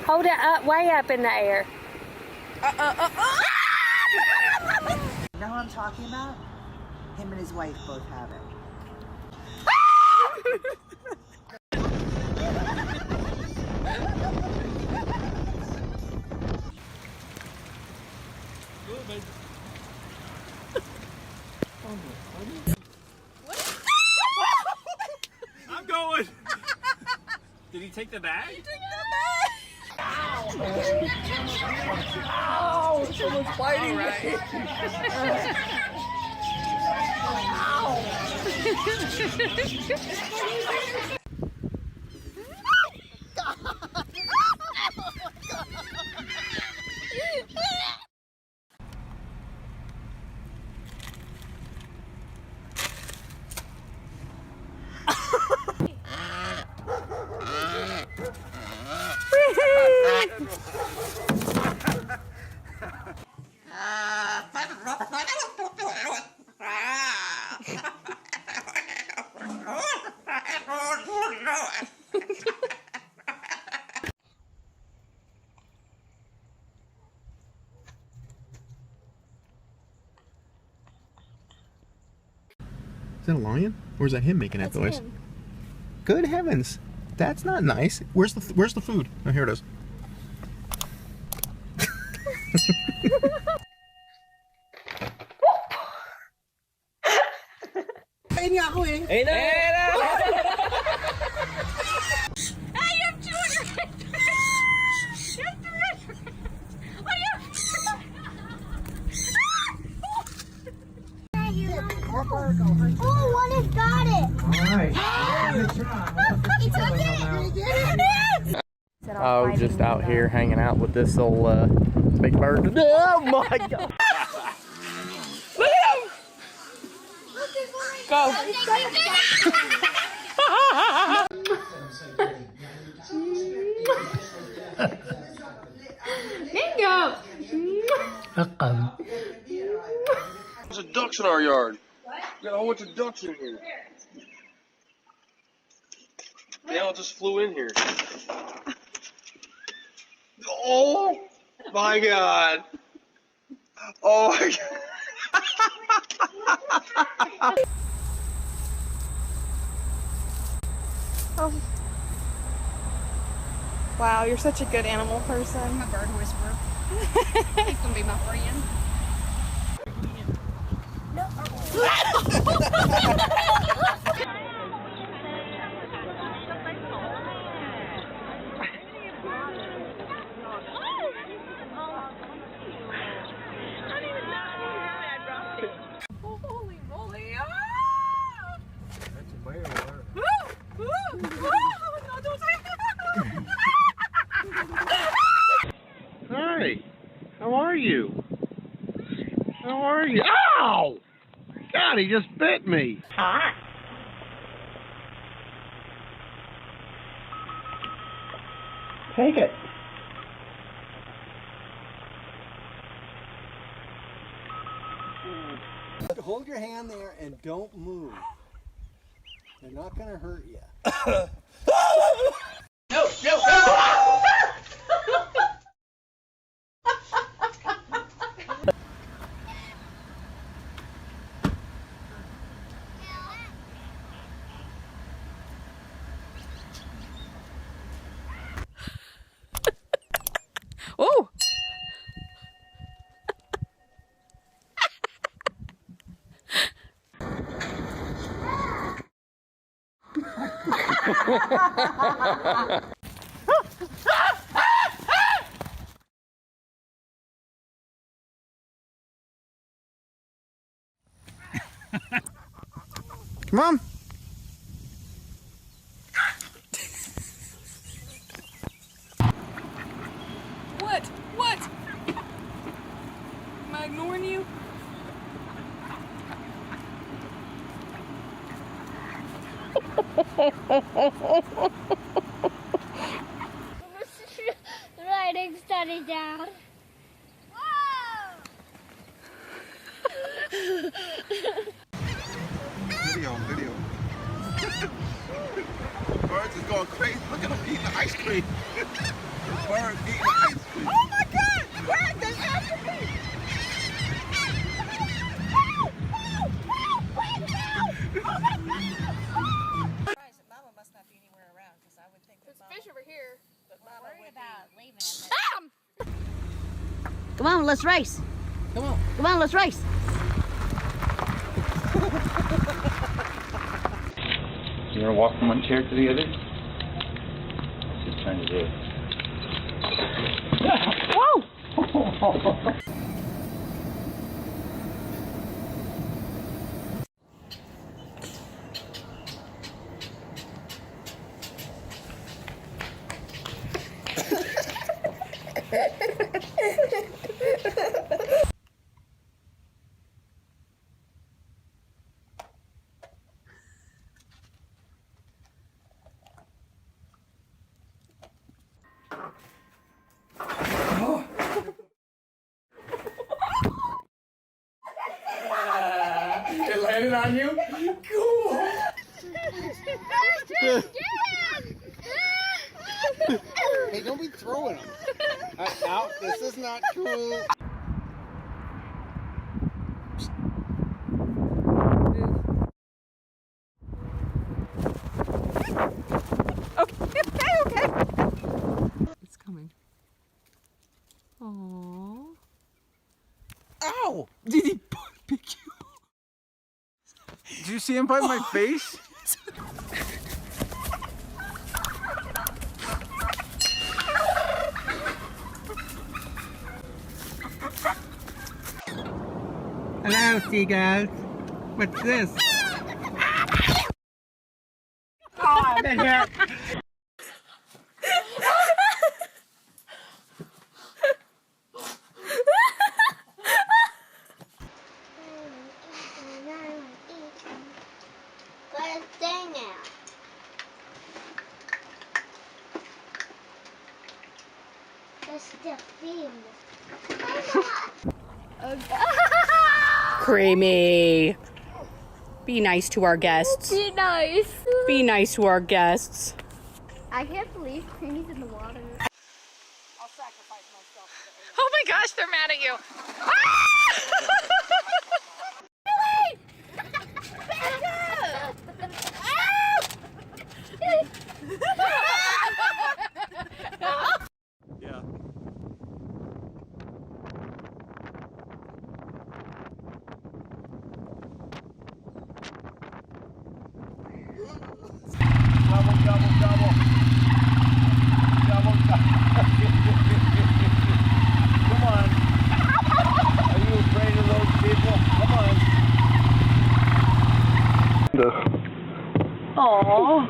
Hold it up, way up in the air. You know what I'm talking about? Him and his wife both have it. I'm going. Did he take the bag? He took the bag. Ow! Someone's fighting me. Is that a lion? Or is that him making that noise? Him. Good heavens. That's not nice. Where's the food? Oh, here it is. Hey, niya ako eh. Hey, na! Oh, one has got it! Alright. He took it! Oh, just out here hanging out with this old big bird. Oh my god! Look at him! Go! Bingo! There's a ducks in our yard. What? We got a whole bunch of ducks in here. They all just flew in here. Oh my god. Oh my god. Oh. Wow, you're such a good animal person. I'm a bird whisperer. He's gonna be my friend. Holy moly! Ah! That's a bear. No, don't say that! Hi. How are you? How are you? Ow! God, he just bit me. Hi. Take it. Hold your hand there and don't move. They're not going to hurt you. No, no, no! Oh! Come on. What? What? Am I ignoring you? Writing study down. Video. Birds is going crazy. Look at them eating the ice cream. Birds eating the ice cream. Oh my God! Greg, they're after me! Mama must not be anywhere around because I would think that There's fish over here. Mama would be. Come on, let's race. Come on. Come on, let's race. You want to walk from one chair to the other? That's what you're trying to do. It landed on you? Cool. Hey, don't be throwing them. Now, this is not cool. Okay. It's coming. Aww. Ow! Did he pick you? Did you see him bite my face? Hello, seagulls. What's this? Oh, I've been hit. Let's stay now. Let's still film. Creamy. Be nice to our guests. Be nice. Be nice to our guests. I can't believe Creamy's in the water. Oh my gosh, they're mad at you. Yeah. Double, double, double. Double, double. Come on. Are you afraid of those people? Come on. Aww.